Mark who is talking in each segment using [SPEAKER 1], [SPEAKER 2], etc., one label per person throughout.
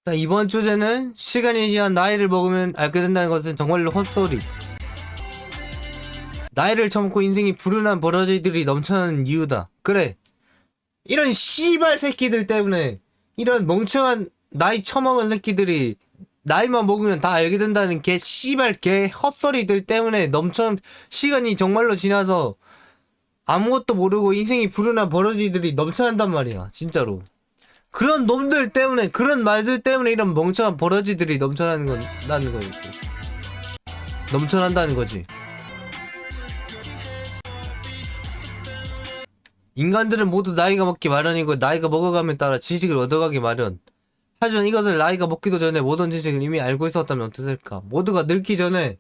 [SPEAKER 1] 자, 이번 주제는 시간이 지난 나이를 먹으면 알게 된다는 것은 정말로 헛소리. 나이를 처먹고 인생이 불운한 버러지들이 넘쳐나는 이유다. 그래. 이런 씨발 새끼들 때문에, 이런 멍청한 나이 처먹은 새끼들이 나이만 먹으면 다 알게 된다는 개 씨발 개 헛소리들 때문에 시간이 정말로 지나서 아무것도 모르고 인생이 불운한 버러지들이 넘쳐난단 말이야. 진짜로. 그런 놈들 때문에, 그런 말들 때문에 이런 멍청한 버러지들이 넘쳐나는 거지. 넘쳐난다는 거지. 인간들은 모두 나이가 먹기 마련이고 나이가 먹어감에 따라 지식을 얻어가기 마련. 하지만 이것을 나이가 먹기도 전에 모든 지식을 이미 알고 있었다면 어땠을까? 모두가 늙기 전에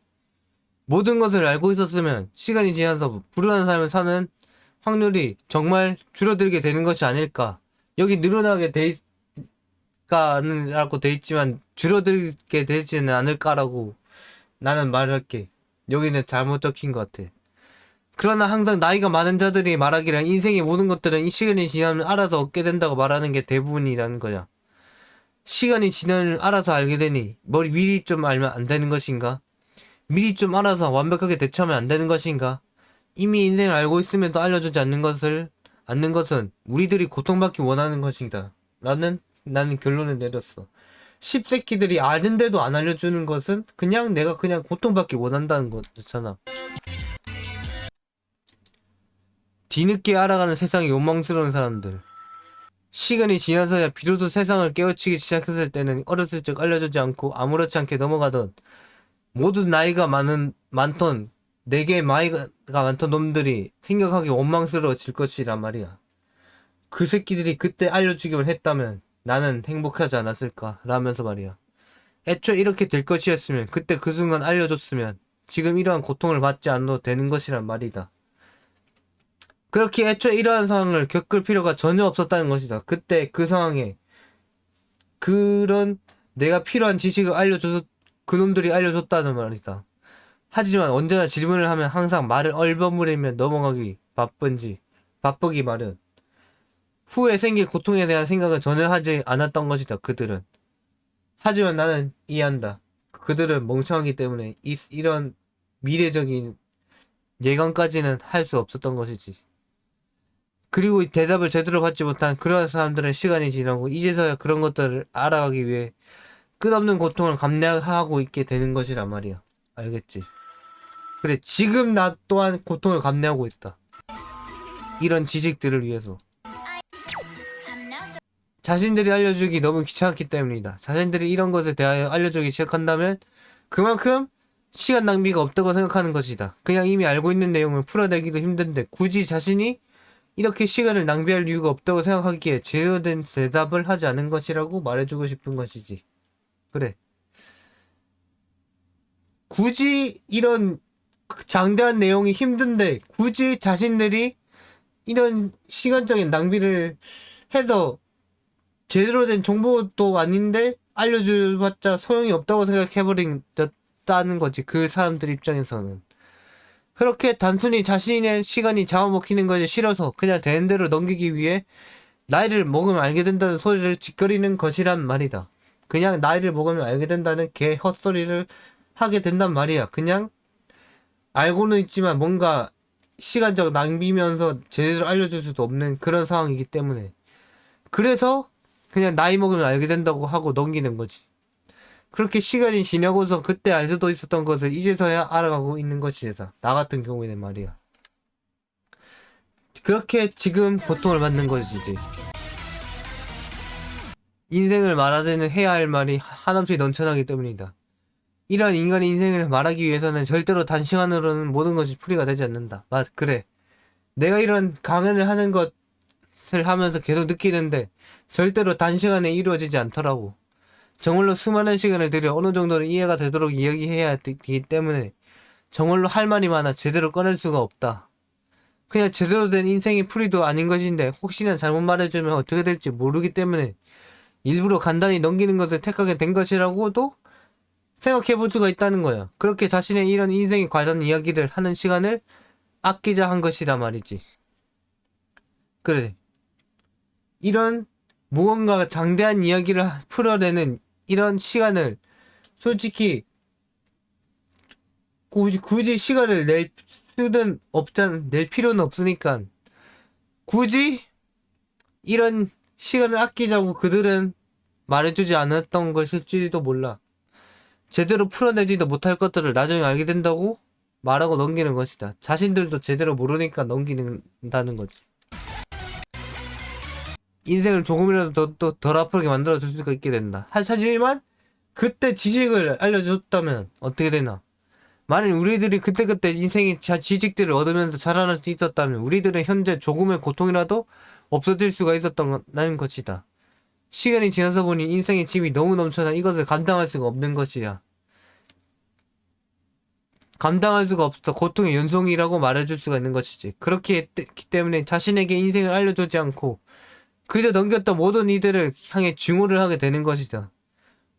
[SPEAKER 1] 모든 것을 알고 있었으면 시간이 지나서 불운한 삶을 사는 확률이 정말 줄어들게 되는 것이 아닐까? 여기 늘어나게 돼 있까는 라고 돼 있지만 줄어들게 되지는 않을까라고 나는 말을 할게. 여기는 잘못 적힌 것 같아. 그러나 항상 나이가 많은 자들이 말하기를 인생의 모든 것들은 이 시간이 지나면 알아서 얻게 된다고 말하는 게 대부분이라는 거야. 시간이 지나면 알아서 알게 되니 미리 좀 알면 안 되는 것인가? 미리 좀 알아서 완벽하게 대처하면 안 되는 것인가? 이미 인생을 알고 있음에도 알려주지 않는 것은 우리들이 고통받기 원하는 것이다. 나는 결론을 내렸어. 십새끼들이 아는데도 안 알려주는 것은 내가 그냥 고통받기 원한다는 거잖아. 뒤늦게 알아가는 세상이 욕망스러운 사람들. 시간이 지나서야 비로소 세상을 깨우치기 시작했을 때는 어렸을 적 알려주지 않고 아무렇지 않게 넘어가던 모든 나이가 많던 내게 나이가 많던 놈들이 생각하기 원망스러워질 것이란 말이야. 그 새끼들이 그때 알려주기만 했다면 나는 행복하지 않았을까 라면서 말이야. 애초에 이렇게 될 것이었으면 그때 그 순간 알려줬으면 지금 이러한 고통을 받지 않아도 되는 것이란 말이다. 그렇게 애초에 이러한 상황을 겪을 필요가 전혀 없었다는 것이다. 그때 그 상황에 그런 내가 필요한 지식을 그놈들이 알려줬다는 말이다. 하지만 언제나 질문을 하면 항상 말을 얼버무리며 넘어가기 바쁘기 마련. 후에 생길 고통에 대한 생각은 전혀 하지 않았던 것이다. 그들은. 하지만 나는 이해한다. 그들은 멍청하기 때문에 이런 미래적인 예감까지는 할 수 없었던 것이지. 그리고 대답을 제대로 받지 못한 그러한 사람들은 시간이 지나고 이제서야 그런 것들을 알아가기 위해 끝없는 고통을 감내하고 있게 되는 것이란 말이야. 알겠지? 그래, 지금 나 또한 고통을 감내하고 있다. 이런 지식들을 위해서. 자신들이 알려주기 너무 귀찮았기 때문이다. 자신들이 이런 것에 대하여 알려주기 시작한다면 그만큼 시간 낭비가 없다고 생각하는 것이다. 그냥 이미 알고 있는 내용을 풀어내기도 힘든데 굳이 자신이 이렇게 시간을 낭비할 이유가 없다고 생각하기에 제대로 된 대답을 하지 않은 것이라고 말해주고 싶은 것이지. 그래. 굳이 이런 장대한 내용이 힘든데 굳이 자신들이 이런 시간적인 낭비를 해서 제대로 된 정보도 아닌데 알려줘봤자 소용이 없다고 생각해버린다는 거지. 그 사람들 입장에서는. 그렇게 단순히 자신의 시간이 잡아먹히는 것이 싫어서 그냥 되는 대로 넘기기 위해 나이를 먹으면 알게 된다는 소리를 짓거리는 것이란 말이다. 그냥 나이를 먹으면 알게 된다는 개 헛소리를 하게 된단 말이야. 그냥 알고는 있지만 뭔가 시간적 낭비면서 제대로 알려줄 수도 없는 그런 상황이기 때문에. 그래서 그냥 나이 먹으면 알게 된다고 하고 넘기는 거지. 그렇게 시간이 지나고서 그때 알 수도 있었던 것을 이제서야 알아가고 있는 것이다. 나 같은 경우에는 말이야. 그렇게 지금 고통을 받는 것이지. 인생을 말하자면 해야 할 말이 한없이 넘쳐나기 때문이다. 이런 인간의 인생을 말하기 위해서는 절대로 단시간으로는 모든 것이 풀이가 되지 않는다. 그래. 내가 이런 강연을 하는 것을 하면서 계속 느끼는데 절대로 단시간에 이루어지지 않더라고. 정말로 수많은 시간을 들여 어느 정도는 이해가 되도록 이야기해야 되기 때문에 정말로 할 말이 많아 제대로 꺼낼 수가 없다. 그냥 제대로 된 인생의 풀이도 아닌 것인데 혹시나 잘못 말해주면 어떻게 될지 모르기 때문에 일부러 간단히 넘기는 것을 택하게 된 것이라고도 생각해볼 수가 있다는 거야. 그렇게 자신의 이런 인생에 관한 이야기를 하는 시간을 아끼자 한 것이라 말이지. 그래. 이런 무언가 장대한 이야기를 풀어내는 이런 시간을 솔직히 굳이 시간을 낼 필요는 없으니까 굳이 이런 시간을 아끼자고 그들은 말해주지 않았던 것일지도 몰라. 제대로 풀어내지도 못할 것들을 나중에 알게 된다고 말하고 넘기는 것이다. 자신들도 제대로 모르니까 넘기는다는 거지. 인생을 조금이라도 덜 아프게 만들어줄 수가 있게 된다. 하지만 그때 지식을 알려줬다면 어떻게 되나? 만약 우리들이 그때그때 인생의 지식들을 얻으면서 자라날 수 있었다면 우리들은 현재 조금의 고통이라도 없어질 수가 있었다는 것이다. 시간이 지나서 보니 인생의 짐이 너무 넘쳐나 이것을 감당할 수가 없는 것이야. 감당할 수가 없어 고통의 연속이라고 말해줄 수가 있는 것이지. 그렇기 때문에 자신에게 인생을 알려주지 않고 그저 넘겼던 모든 이들을 향해 증오를 하게 되는 것이다.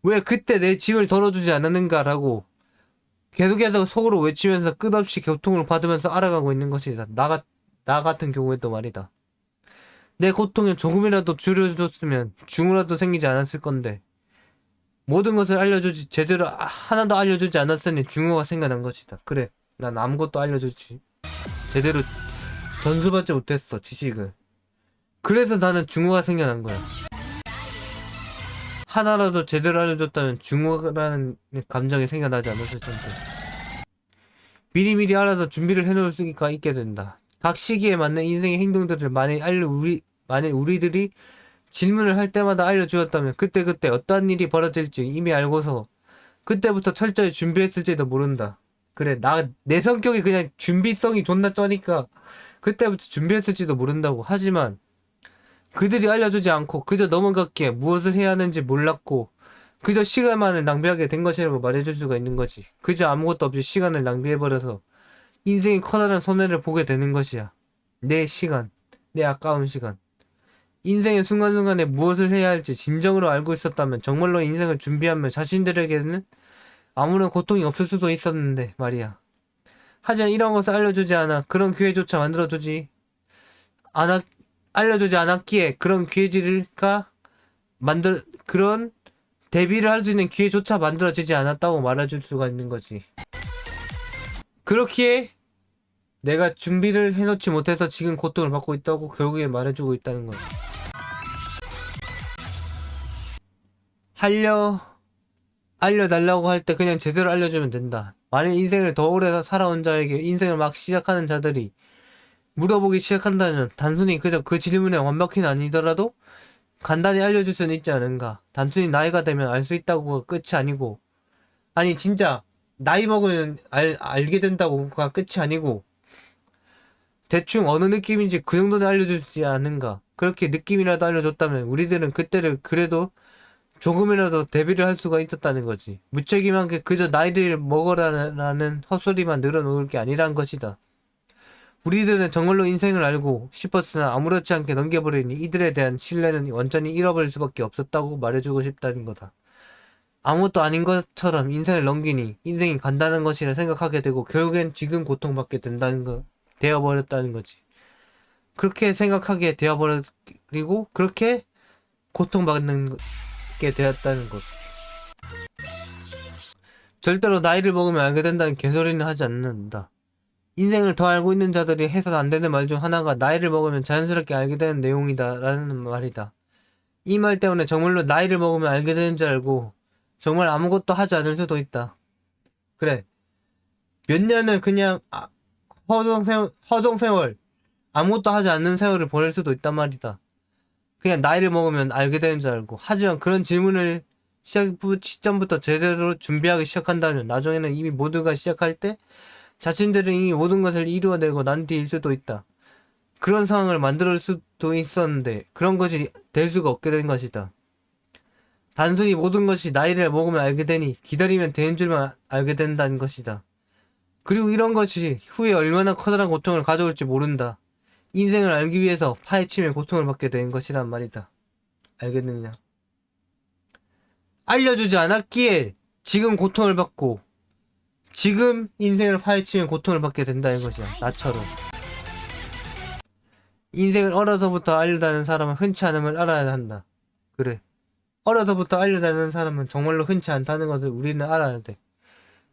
[SPEAKER 1] 왜 그때 내 짐을 덜어주지 않았는가라고 계속해서 속으로 외치면서 끝없이 고통을 받으면서 알아가고 있는 것이다. 나 같은 경우에도 말이다. 내 고통을 조금이라도 줄여줬으면 증오라도 생기지 않았을 건데 모든 것을 알려주지 제대로 하나도 알려주지 않았으니 증오가 생겨난 것이다. 그래, 난 아무것도 알려주지 제대로 전수받지 못했어 지식을. 그래서 나는 증오가 생겨난 거야. 하나라도 제대로 알려줬다면 증오라는 감정이 생겨나지 않았을 텐데. 미리미리 알아서 준비를 해놓을 수가 있게 된다. 각 시기에 맞는 인생의 행동들을 만약 우리들이 질문을 할 때마다 알려주었다면 그때그때 어떠한 일이 벌어질지 이미 알고서 그때부터 철저히 준비했을지도 모른다. 그래, 내 성격이 그냥 준비성이 존나 쩌니까 그때부터 준비했을지도 모른다고. 하지만 그들이 알려주지 않고 그저 넘어갔기에 무엇을 해야 하는지 몰랐고 그저 시간만을 낭비하게 된 것이라고 말해줄 수가 있는 거지. 그저 아무것도 없이 시간을 낭비해버려서 인생이 커다란 손해를 보게 되는 것이야. 내 시간, 내 아까운 시간. 인생의 순간순간에 무엇을 해야 할지 진정으로 알고 있었다면 정말로 인생을 준비하며 자신들에게는 아무런 고통이 없을 수도 있었는데 말이야. 하지만 이런 것을 알려주지 않아 그런 기회조차 알려주지 않았기에 그런 그런 대비를 할 수 있는 기회조차 만들어지지 않았다고 말해줄 수가 있는 거지. 그렇기에 내가 준비를 해놓지 못해서 지금 고통을 받고 있다고 결국에 말해주고 있다는 거지. 알려달라고 할 때 그냥 제대로 알려주면 된다. 만약 인생을 더 오래 살아온 자에게 인생을 막 시작하는 자들이 물어보기 시작한다면 단순히 그저 그 질문에 완벽히는 아니더라도 간단히 알려줄 수는 있지 않은가. 단순히 나이가 되면 알 수 있다고가 끝이 아니고, 아니 진짜 나이 먹으면 알게 된다고가 끝이 아니고 대충 어느 느낌인지 그 정도는 알려주지 않은가. 그렇게 느낌이라도 알려줬다면 우리들은 그때를 그래도 조금이라도 대비를 할 수가 있었다는 거지. 무책임하게 그저 나이를 먹어라라는 헛소리만 늘어놓을 게 아니란 것이다. 우리들은 정말로 인생을 알고 싶었으나 아무렇지 않게 넘겨버리니 이들에 대한 신뢰는 완전히 잃어버릴 수밖에 없었다고 말해주고 싶다는 거다. 아무것도 아닌 것처럼 인생을 넘기니 인생이 간다는 것이라 생각하게 되고 결국엔 지금 고통받게 되어버렸다는 거지. 그렇게 생각하게 되어버리고 그렇게 고통받는 게 되었다는 것. 절대로 나이를 먹으면 알게 된다는 개소리는 하지 않는다. 인생을 더 알고 있는 자들이 해서는 안 되는 말 중 하나가 나이를 먹으면 자연스럽게 알게 되는 내용이다 라는 말이다. 이 말 때문에 정말로 나이를 먹으면 알게 되는 줄 알고 정말 아무것도 하지 않을 수도 있다. 그래, 몇 년은 그냥 허송세월 아무것도 하지 않는 세월을 보낼 수도 있단 말이다. 그냥 나이를 먹으면 알게 되는 줄 알고. 하지만 그런 질문을 시점부터 제대로 준비하기 시작한다면 나중에는 이미 모두가 시작할 때 자신들은 이미 모든 것을 이루어내고 난 뒤일 수도 있다. 그런 상황을 만들 수도 있었는데 그런 것이 될 수가 없게 된 것이다. 단순히 모든 것이 나이를 먹으면 알게 되니 기다리면 되는 줄만 알게 된다는 것이다. 그리고 이런 것이 후에 얼마나 커다란 고통을 가져올지 모른다. 인생을 알기 위해서 파헤치며 고통을 받게 된 것이란 말이다. 알겠느냐? 알려주지 않았기에 지금 고통을 받고 지금 인생을 파헤치면 고통을 받게 된다는 것이야. 나처럼. 인생을 어려서부터 알려다는 사람은 흔치 않음을 알아야 한다. 그래. 어려서부터 알려달라는 사람은 정말로 흔치 않다는 것을 우리는 알아야 돼.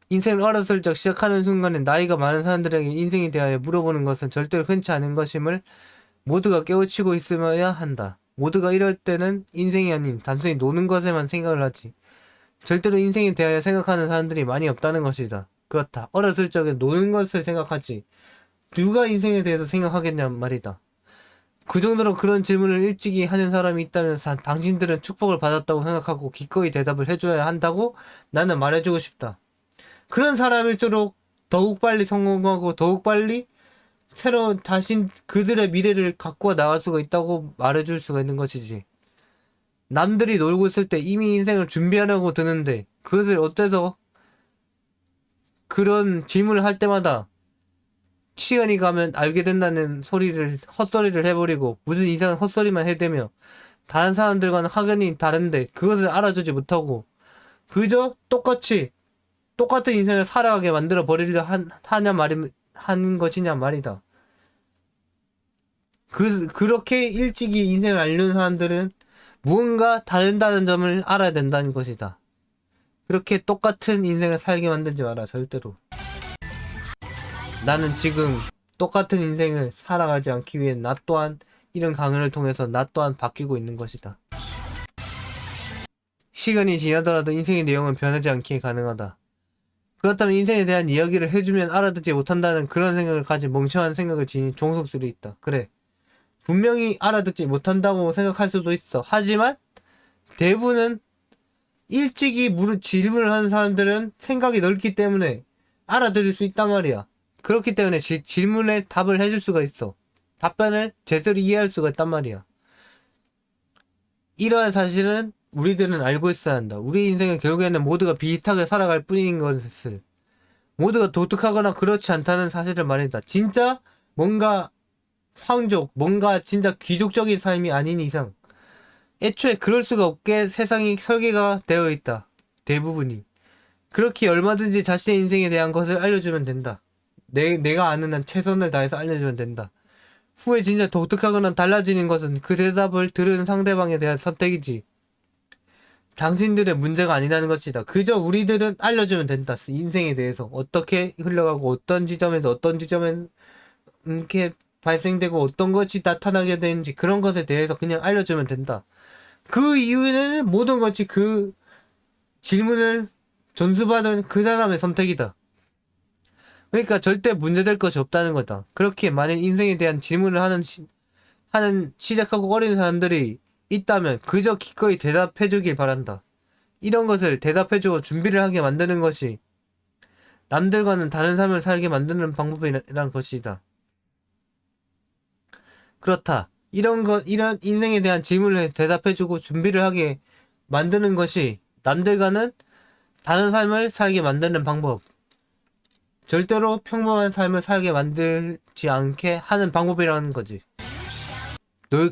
[SPEAKER 1] 인생을 어렸을 적 시작하는 순간에 나이가 많은 사람들에게 인생에 대하여 물어보는 것은 절대로 흔치 않은 것임을 모두가 깨우치고 있어야 한다. 모두가 이럴 때는 인생이 아닌 단순히 노는 것에만 생각을 하지. 절대로 인생에 대하여 생각하는 사람들이 많이 없다는 것이다. 그렇다. 어렸을 적에 노는 것을 생각하지. 누가 인생에 대해서 생각하겠냔 말이다. 그 정도로 그런 질문을 일찍이 하는 사람이 있다면 당신들은 축복을 받았다고 생각하고 기꺼이 대답을 해줘야 한다고 나는 말해주고 싶다. 그런 사람일수록 더욱 빨리 성공하고 더욱 빨리 새로운 그들의 미래를 갖고 나갈 수가 있다고 말해줄 수가 있는 것이지. 남들이 놀고 있을 때 이미 인생을 준비하려고 드는데 그것을 어째서 그런 질문을 할 때마다 시간이 가면 알게 된다는 헛소리를 해버리고 무슨 이상한 헛소리만 해대며 다른 사람들과는 확연히 다른데 그것을 알아주지 못하고 그저 똑같은 인생을 살아가게 만들어 버리려 하는 것이냐 말이다. 그렇게 일찍이 인생을 알려는 사람들은 무언가 다른다는 점을 알아야 된다는 것이다. 그렇게 똑같은 인생을 살게 만들지 마라, 절대로. 나는 지금 똑같은 인생을 살아가지 않기 위해 나 또한 이런 강연을 통해서 나 또한 바뀌고 있는 것이다. 시간이 지나더라도 인생의 내용은 변하지 않기에 가능하다. 그렇다면 인생에 대한 이야기를 해주면 알아듣지 못한다는 그런 생각을 가진 멍청한 생각을 지닌 종속들이 있다. 그래. 분명히 알아듣지 못한다고 생각할 수도 있어. 하지만 대부분은 일찍이 질문을 하는 사람들은 생각이 넓기 때문에 알아들을 수 있단 말이야. 그렇기 때문에 질문에 답을 해줄 수가 있어. 답변을 제대로 이해할 수가 있단 말이야. 이러한 사실은 우리들은 알고 있어야 한다. 우리 인생은 결국에는 모두가 비슷하게 살아갈 뿐인 것을, 모두가 독특하거나 그렇지 않다는 사실을 말한다. 진짜 뭔가 뭔가 진짜 귀족적인 삶이 아닌 이상 애초에 그럴 수가 없게 세상이 설계가 되어 있다. 대부분이. 그렇게 얼마든지 자신의 인생에 대한 것을 알려주면 된다. 내가 아는 한 최선을 다해서 알려주면 된다. 후에 진짜 독특하거나 달라지는 것은 그 대답을 들은 상대방에 대한 선택이지 당신들의 문제가 아니라는 것이다. 그저 우리들은 알려주면 된다. 인생에 대해서 어떻게 흘러가고 어떤 지점에 이렇게 발생되고 어떤 것이 나타나게 되는지 그런 것에 대해서 그냥 알려주면 된다. 그 이유는 모든 것이 그 질문을 전수받은 그 사람의 선택이다. 그러니까 절대 문제될 것이 없다는 거다. 그렇게 만약 인생에 대한 질문을 시작하고 어린 사람들이 있다면 그저 기꺼이 대답해주길 바란다. 이런 것을 대답해주고 준비를 하게 만드는 것이 남들과는 다른 삶을 살게 만드는 방법이란 것이다. 그렇다. 이런 인생에 대한 질문을 대답해주고 준비를 하게 만드는 것이 남들과는 다른 삶을 살게 만드는 방법. 절대로 평범한 삶을 살게 만들지 않게 하는 방법이라는 거지.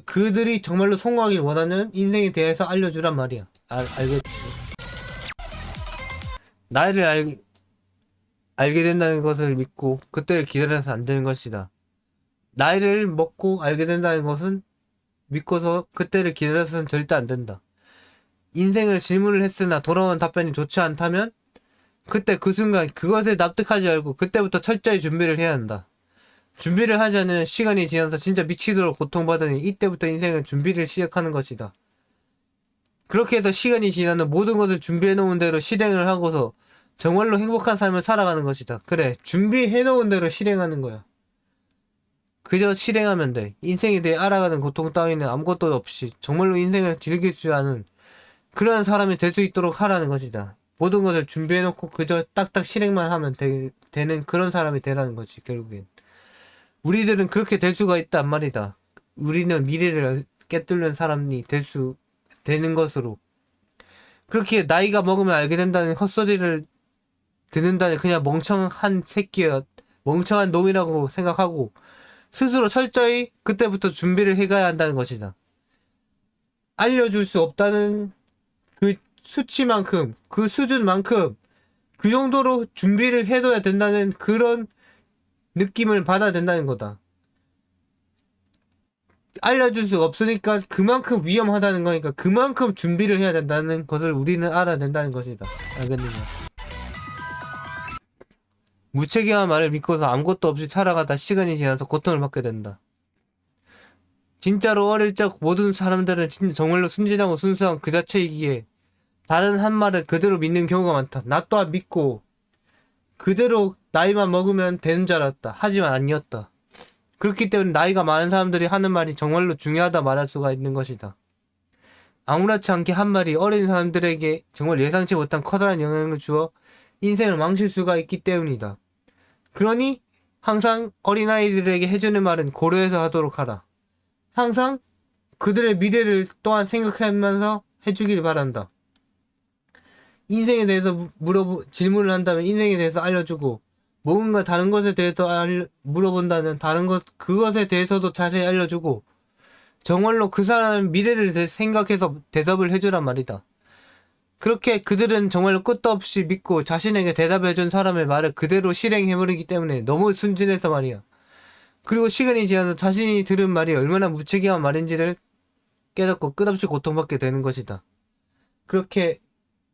[SPEAKER 1] 그들이 정말로 성공하길 원하는 인생에 대해서 알려주란 말이야. 알겠지? 나이를 알게 된다는 것을 믿고 그때를 기다려서 안 되는 것이다. 나이를 먹고 알게 된다는 것은 믿고서 그때를 기다려서는 절대 안 된다. 인생을 질문을 했으나 돌아온 답변이 좋지 않다면 그때 그 순간 그것에 납득하지 않고 그때부터 철저히 준비를 해야 한다. 준비를 하지 않으면 시간이 지나서 진짜 미치도록 고통받으니 이때부터 인생은 준비를 시작하는 것이다. 그렇게 해서 시간이 지나는 모든 것을 준비해 놓은 대로 실행을 하고서 정말로 행복한 삶을 살아가는 것이다. 그래, 준비해 놓은 대로 실행하는 거야. 그저 실행하면 돼. 인생에 대해 알아가는 고통 따위는 아무것도 없이 정말로 인생을 즐길 줄 아는 그러한 사람이 될 수 있도록 하라는 것이다. 모든 것을 준비해놓고 그저 딱딱 실행만 하면 되는 그런 사람이 되라는 거지, 결국엔. 우리들은 그렇게 될 수가 있단 말이다. 우리는 미래를 깨뚫는 사람이 되는 것으로. 그렇게 나이가 먹으면 알게 된다는 헛소리를 듣는다는 그냥 멍청한 놈이라고 생각하고 스스로 철저히 그때부터 준비를 해가야 한다는 것이다. 알려줄 수 없다는 그 수치만큼, 그 수준만큼 그 정도로 준비를 해둬야 된다는 그런 느낌을 받아야 된다는 거다. 알려줄 수가 없으니까 그만큼 위험하다는 거니까 그만큼 준비를 해야 된다는 것을 우리는 알아야 된다는 것이다. 알겠느냐? 무책임한 말을 믿고서 아무것도 없이 살아가다 시간이 지나서 고통을 받게 된다. 진짜로 어릴 적 모든 사람들은 진짜 정말로 순진하고 순수한 그 자체이기에 다른 한 말을 그대로 믿는 경우가 많다. 나 또한 믿고 그대로 나이만 먹으면 되는 줄 알았다. 하지만 아니었다. 그렇기 때문에 나이가 많은 사람들이 하는 말이 정말로 중요하다 말할 수가 있는 것이다. 아무렇지 않게 한 말이 어린 사람들에게 정말 예상치 못한 커다란 영향을 주어 인생을 망칠 수가 있기 때문이다. 그러니 항상 어린아이들에게 해주는 말은 고려해서 하도록 하라. 항상 그들의 미래를 또한 생각하면서 해주길 바란다. 인생에 대해서 질문을 한다면 인생에 대해서 알려주고 뭔가 다른 것에 대해서 물어본다면 그것에 대해서도 자세히 알려주고 정말로 그 사람의 미래를 생각해서 대답을 해주란 말이다. 그렇게 그들은 정말로 끝도 없이 믿고 자신에게 대답해준 사람의 말을 그대로 실행해버리기 때문에 너무 순진해서 말이야. 그리고 시간이 지나서 자신이 들은 말이 얼마나 무책임한 말인지를 깨닫고 끝없이 고통받게 되는 것이다. 그렇게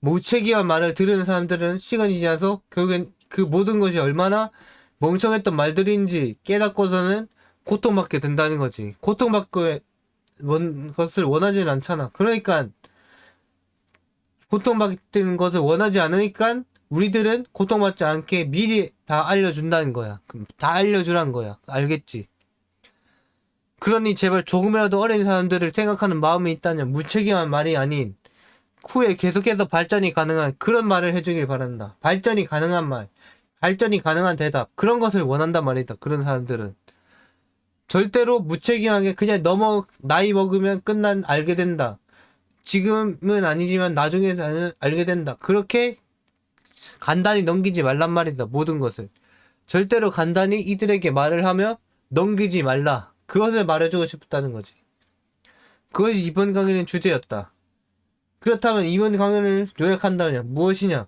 [SPEAKER 1] 무책임한 말을 들은 사람들은 시간이 지나서 결국엔 그 모든 것이 얼마나 멍청했던 말들인지 깨닫고서는 고통받게 된다는 거지. 고통받고 것을 원하지는 않잖아. 그러니까 고통받는 것을 원하지 않으니까 우리들은 고통받지 않게 미리 다 알려준다는 거야. 다 알려주란 거야. 알겠지? 그러니 제발 조금이라도 어린 사람들을 생각하는 마음이 있다면 무책임한 말이 아닌 후에 계속해서 발전이 가능한 그런 말을 해주길 바란다. 발전이 가능한 말, 발전이 가능한 대답, 그런 것을 원한단 말이다. 그런 사람들은 절대로 무책임하게 그냥 나이 먹으면 알게 된다. 지금은 아니지만 나중에는 알게 된다. 그렇게 간단히 넘기지 말란 말이다. 모든 것을 절대로 간단히 이들에게 말을 하며 넘기지 말라. 그것을 말해주고 싶다는 거지. 그것이 이번 강의의 주제였다. 그렇다면 이번 강의를 요약한다면 무엇이냐?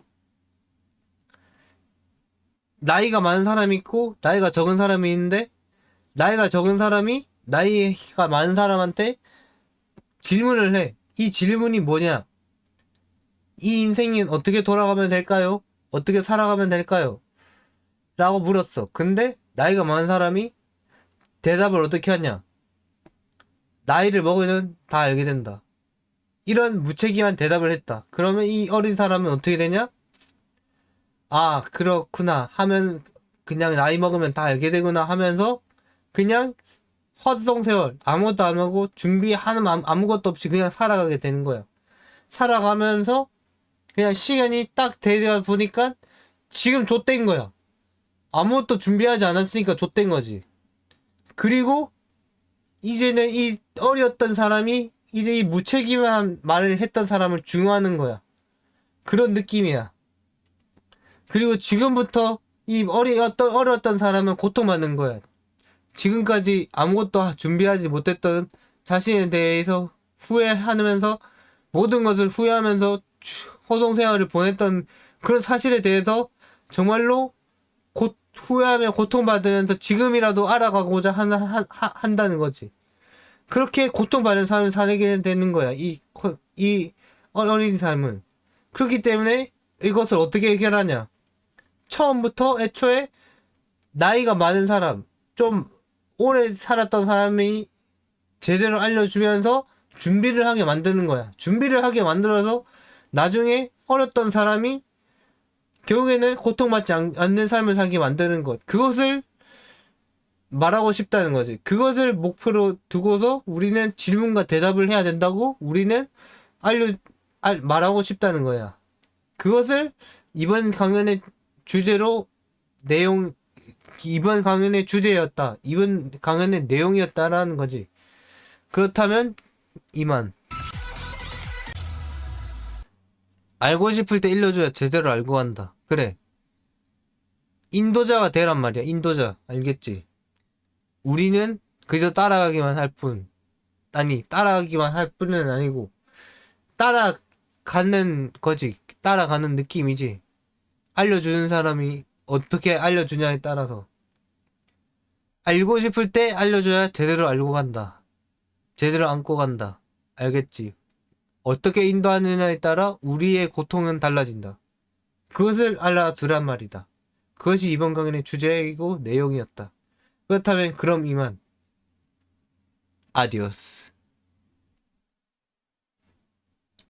[SPEAKER 1] 나이가 많은 사람이 있고 나이가 적은 사람이 있는데 나이가 적은 사람이 나이가 많은 사람한테 질문을 해. 이 질문이 뭐냐? 이 인생이 어떻게 돌아가면 될까요? 어떻게 살아가면 될까요? 라고 물었어. 근데 나이가 많은 사람이 대답을 어떻게 하냐? 나이를 먹으면 다 알게 된다. 이런 무책임한 대답을 했다. 그러면 이 어린 사람은 어떻게 되냐? 아, 그렇구나 하면 그냥 나이 먹으면 다 알게 되구나 하면서 그냥 헛성세월 아무것도 안 하고 준비하는 아무것도 없이 그냥 살아가게 되는 거야. 살아가면서 그냥 시간이 딱 되다 보니까 지금 좆된 거야. 아무것도 준비하지 않았으니까 좆된 거지. 그리고 이제는 이 어렸던 사람이 이제 이 무책임한 말을 했던 사람을 중화하는 거야. 그런 느낌이야. 그리고 지금부터 이 어렸던 사람은 고통받는 거야. 지금까지 아무것도 준비하지 못했던 자신에 대해서 후회하면서 모든 것을 후회하면서 호송생활을 보냈던 그런 사실에 대해서 정말로 후회하며 고통받으면서 지금이라도 알아가고자 한다는 거지. 그렇게 고통받는 삶을 살게 되는 거야. 이 어린 삶은. 그렇기 때문에 이것을 어떻게 해결하냐. 처음부터 애초에 나이가 많은 사람, 좀 오래 살았던 사람이 제대로 알려주면서 준비를 하게 만드는 거야. 준비를 하게 만들어서 나중에 어렸던 사람이 결국에는 고통받지 않는 삶을 살게 만드는 것. 그것을 말하고 싶다는 거지. 그것을 목표로 두고서 우리는 질문과 대답을 해야 된다고 우리는 말하고 싶다는 거야. 그것을 이번 강연의 주제로 이번 강연의 주제였다. 이번 강연의 내용이었다라는 거지. 그렇다면 이만. 알고 싶을 때 일러줘야 제대로 알고 간다. 그래. 인도자가 되란 말이야. 인도자. 알겠지? 우리는 그저 따라가기만 할 뿐. 아니, 따라가기만 할 뿐은 아니고 따라가는 거지. 따라가는 느낌이지. 알려주는 사람이 어떻게 알려주냐에 따라서 알고 싶을 때 알려줘야 제대로 알고 간다. 제대로 안고 간다. 알겠지? 어떻게 인도하느냐에 따라 우리의 고통은 달라진다. 그것을 알아두란 말이다. 그것이 이번 강연의 주제이고 내용이었다. 그렇다면 그럼 이만. 아디오스.